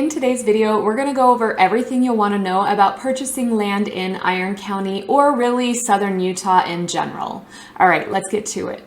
In today's video, we're going to go over everything you'll want to know about purchasing land in Iron County or really southern Utah in general. All right, let's get to it.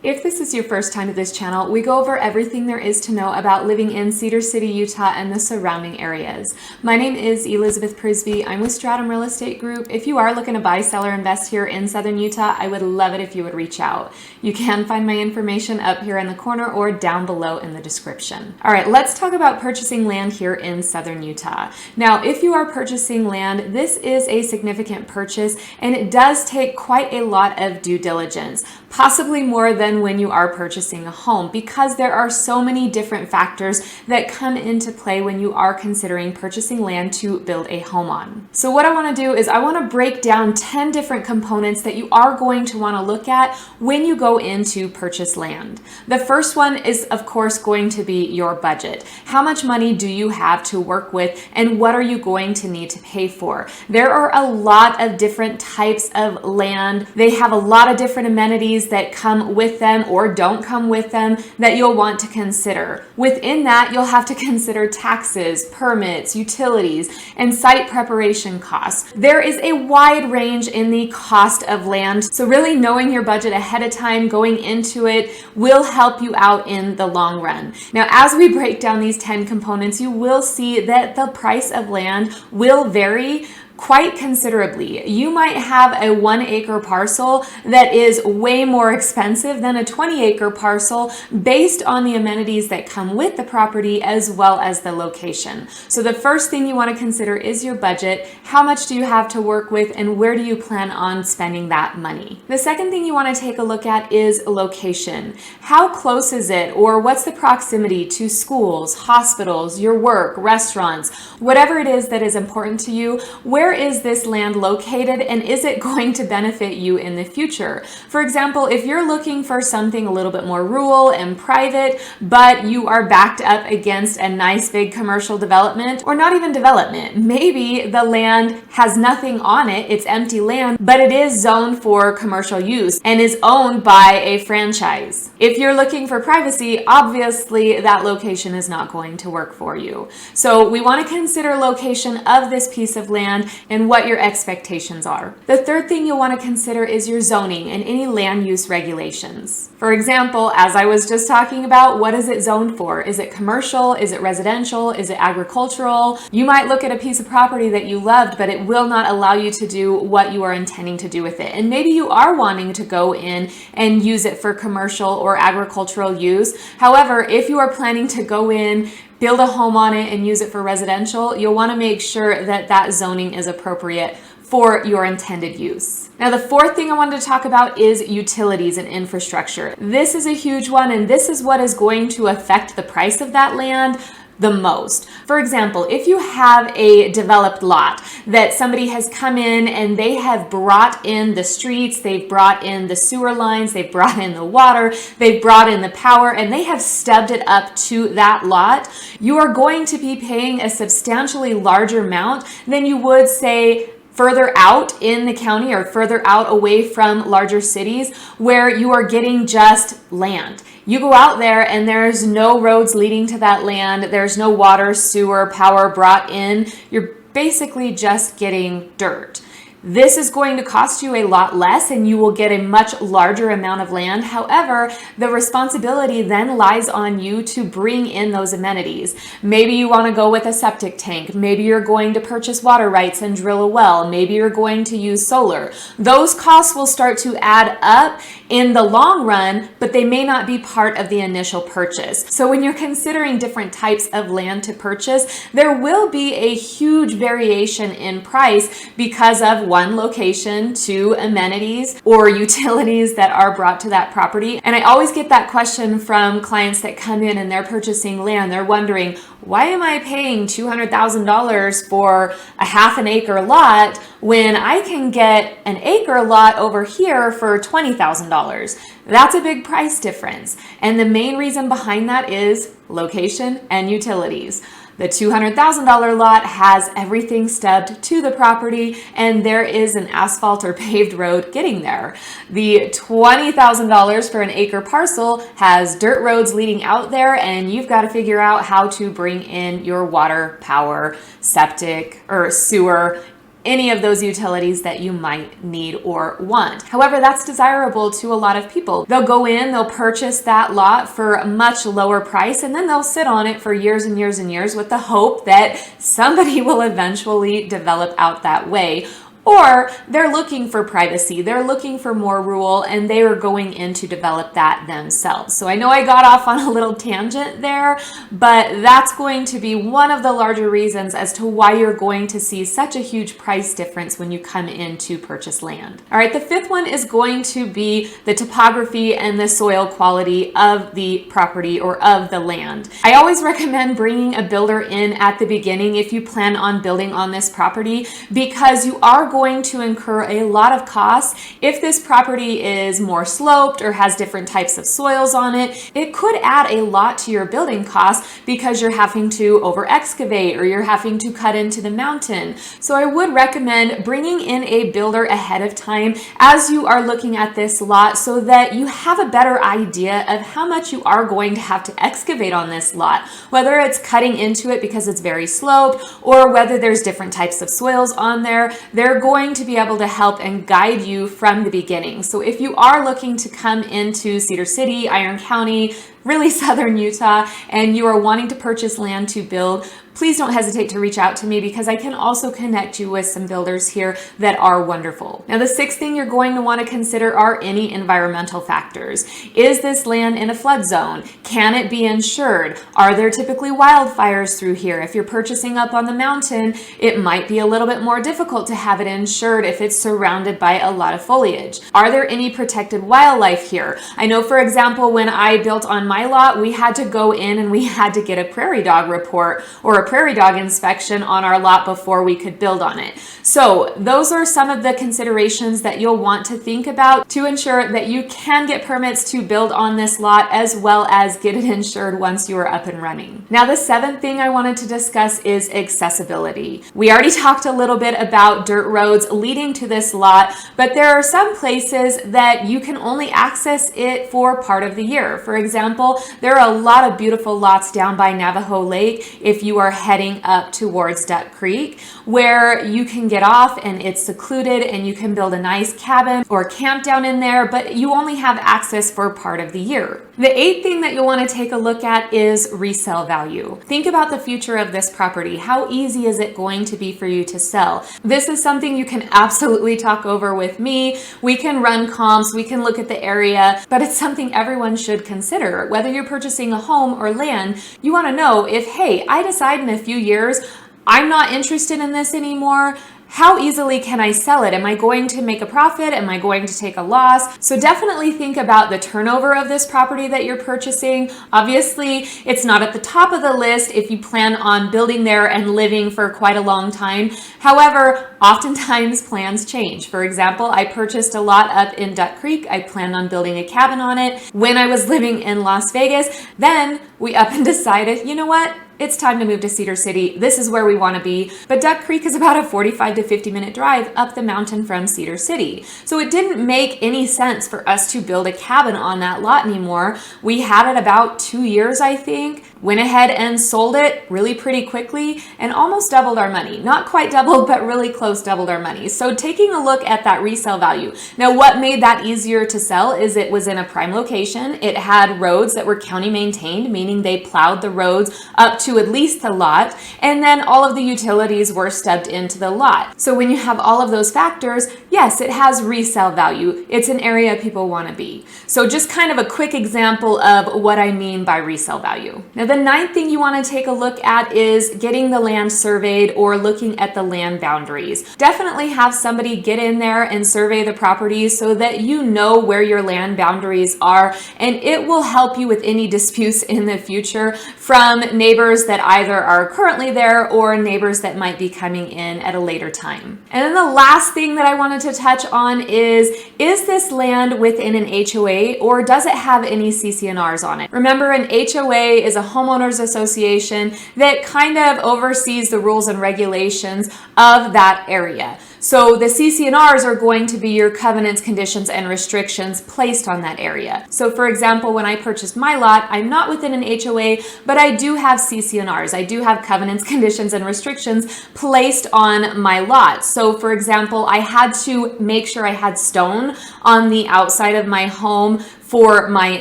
If this is your first time to this channel, we go over everything there is to know about living in Cedar City, Utah and the surrounding areas. My name is Elizabeth Prisbrey. I'm with Stratum Real Estate Group. If you are looking to buy, sell, or invest here in southern Utah, I would love it if you would reach out. You can find my information up here in the corner or down below in the description. All right, let's talk about purchasing land here in southern Utah. Now, if you are purchasing land, this is a significant purchase and it does take quite a lot of due diligence, possibly more than when you are purchasing a home, because there are so many different factors that come into play when you are considering purchasing land to build a home on. So what I want to do is I want to break down 10 different components that you are going to want to look at when you go in to purchase land. The first one is, of course, going to be your budget. How much money do you have to work with and what are you going to need to pay for? There are a lot of different types of land. They have a lot of different amenities that come with them or don't come with them that you'll want to consider. Within that, you'll have to consider taxes, permits, utilities, and site preparation costs. There is a wide range in the cost of land, so really knowing your budget ahead of time, going into it, will help you out in the long run. Now, as we break down these 10 components, you will see that the price of land will vary quite considerably. You might have a 1-acre parcel that is way more expensive than a 20-acre parcel based on the amenities that come with the property as well as the location. So the first thing you want to consider is your budget. How much do you have to work with and where do you plan on spending that money? The second thing you want to take a look at is location. How close is it, or what's the proximity to schools, hospitals, your work, restaurants, whatever it is that is important to you. Where is this land located and is it going to benefit you in the future? For example, if you're looking for something a little bit more rural and private, but you are backed up against a nice big commercial development, or not even development, maybe the land has nothing on it, it's empty land, but it is zoned for commercial use and is owned by a franchise. If you're looking for privacy, obviously that location is not going to work for you. So we want to consider location of this piece of land and what your expectations are. The third thing you'll want to consider is your zoning and any land use regulations. For example, as I was just talking about, what is it zoned for? Is it commercial? Is it residential? Is it agricultural? You might look at a piece of property that you loved, but it will not allow you to do what you are intending to do with it. And maybe you are wanting to go in and use it for commercial or agricultural use. However, if you are planning to go in, build a home on it and use it for residential, you'll want to make sure that that zoning is appropriate for your intended use. Now, the fourth thing I wanted to talk about is utilities and infrastructure. This is a huge one, and this is what is going to affect the price of that land the most. For example, if you have a developed lot that somebody has come in and they have brought in the streets, they've brought in the sewer lines, they've brought in the water, they've brought in the power, and they have stubbed it up to that lot, you are going to be paying a substantially larger amount than you would, say, further out in the county or further out away from larger cities where you are getting just land. You go out there and there's no roads leading to that land. There's no water, sewer, power brought in. You're basically just getting dirt. This is going to cost you a lot less and you will get a much larger amount of land. However, the responsibility then lies on you to bring in those amenities. Maybe you want to go with a septic tank. Maybe you're going to purchase water rights and drill a well. Maybe you're going to use solar. Those costs will start to add up in the long run, but they may not be part of the initial purchase. So when you're considering different types of land to purchase, there will be a huge variation in price because of one, location, two, amenities or utilities that are brought to that property. And I always get that question from clients that come in and they're purchasing land. They're wondering, why am I paying $200,000 for a half an acre lot when I can get an acre lot over here for $20,000? That's a big price difference. And the main reason behind that is location and utilities. The $200,000 lot has everything stubbed to the property and there is an asphalt or paved road getting there. The $20,000 for an acre parcel has dirt roads leading out there and you've got to figure out how to bring in your water, power, septic, or sewer, any of those utilities that you might need or want. However, that's desirable to a lot of people. They'll go in, they'll purchase that lot for a much lower price, and then they'll sit on it for years and years and years with the hope that somebody will eventually develop out that way. Or they're looking for privacy, they're looking for more rural, and they are going in to develop that themselves. So I know I got off on a little tangent there, but that's going to be one of the larger reasons as to why you're going to see such a huge price difference when you come in to purchase land. All right, the fifth one is going to be the topography and the soil quality of the property or of the land. I always recommend bringing a builder in at the beginning if you plan on building on this property, because you are going to incur a lot of costs. If this property is more sloped or has different types of soils on it, it could add a lot to your building costs because you're having to over excavate or you're having to cut into the mountain. So I would recommend bringing in a builder ahead of time as you are looking at this lot so that you have a better idea of how much you are going to have to excavate on this lot, whether it's cutting into it because it's very sloped or whether there's different types of soils on there. They're going to be able to help and guide you from the beginning. So if you are looking to come into Cedar City, Iron County, really southern Utah, and you are wanting to purchase land to build, please don't hesitate to reach out to me because I can also connect you with some builders here that are wonderful. Now, the sixth thing you're going to want to consider are any environmental factors. Is this land in a flood zone? Can it be insured? Are there typically wildfires through here? If you're purchasing up on the mountain, it might be a little bit more difficult to have it insured if it's surrounded by a lot of foliage. Are there any protected wildlife here? I know, for example, when I built on my lot, we had to go in and we had to get a prairie dog report or a prairie dog inspection on our lot before we could build on it. So those are some of the considerations that you'll want to think about to ensure that you can get permits to build on this lot as well as get it insured once you are up and running. Now, the seventh thing I wanted to discuss is accessibility. We already talked a little bit about dirt roads leading to this lot, but there are some places that you can only access it for part of the year. For example, there are a lot of beautiful lots down by Navajo Lake if you are heading up towards Duck Creek, where you can get off and it's secluded and you can build a nice cabin or camp down in there, but you only have access for part of the year. The eighth thing that you'll want to take a look at is resale value. Think about the future of this property. How easy is it going to be for you to sell? This is something you can absolutely talk over with me. We can run comps, we can look at the area, but it's something everyone should consider. Whether you're purchasing a home or land, you want to know if, hey, I decide in a few years, I'm not interested in this anymore. How easily can I sell it? Am I going to make a profit? Am I going to take a loss? So definitely think about the turnover of this property that you're purchasing. Obviously, it's not at the top of the list if you plan on building there and living for quite a long time. However, oftentimes plans change. For example, I purchased a lot up in Duck Creek. I planned on building a cabin on it when I was living in Las Vegas. Then we up and decided, you know what? It's time to move to Cedar City. This is where we want to be. But Duck Creek is about a 45 to 50 minute drive up the mountain from Cedar City. So it didn't make any sense for us to build a cabin on that lot anymore. We had it about 2 years, I think. Went ahead and sold it really pretty quickly and almost doubled our money. Not quite doubled, but really close doubled our money. So taking a look at that resale value. Now, what made that easier to sell is it was in a prime location. It had roads that were county maintained, meaning they plowed the roads up to at least the lot, and then all of the utilities were stubbed into the lot. So when you have all of those factors, yes, it has resale value. It's an area people want to be. So just kind of a quick example of what I mean by resale value. Now, the ninth thing you want to take a look at is getting the land surveyed or looking at the land boundaries. Definitely have somebody get in there and survey the property so that you know where your land boundaries are, and it will help you with any disputes in the future from neighbors neighbors that either are currently there or neighbors that might be coming in at a later time. And then the last thing that I wanted to touch on is this land within an HOA or does it have any CCNRs on it? Remember, an HOA is a homeowners association that kind of oversees the rules and regulations of that area. So the CCNRs are going to be your covenants, conditions, and restrictions placed on that area. So for example, when I purchased my lot, I'm not within an HOA, but I do have CCNRs. I do have covenants, conditions, and restrictions placed on my lot. So for example, I had to make sure I had stone on the outside of my home for my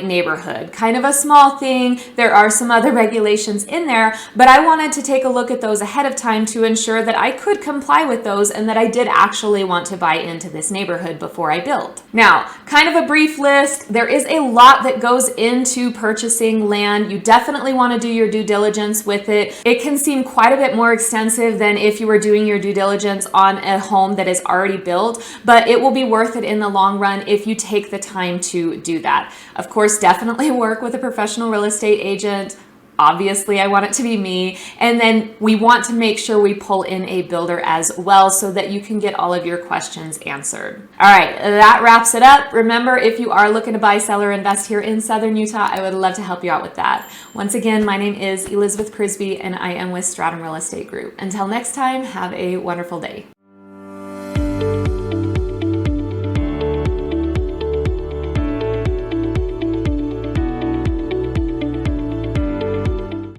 neighborhood. Kind of a small thing. There are some other regulations in there, but I wanted to take a look at those ahead of time to ensure that I could comply with those and that I did actually want to buy into this neighborhood before I built. Now, kind of a brief list. There is a lot that goes into purchasing land. You definitely want to do your due diligence with it. It can seem quite a bit more extensive than if you were doing your due diligence on a home that is already built, but it will be worth it in the long run if you take the time to do that. Of course, definitely work with a professional real estate agent. Obviously, I want it to be me. And then we want to make sure we pull in a builder as well so that you can get all of your questions answered. All right, that wraps it up. Remember, if you are looking to buy, sell, or invest here in Southern Utah, I would love to help you out with that. Once again, my name is Elizabeth Prisbrey and I am with Stratum Real Estate Group. Until next time, have a wonderful day.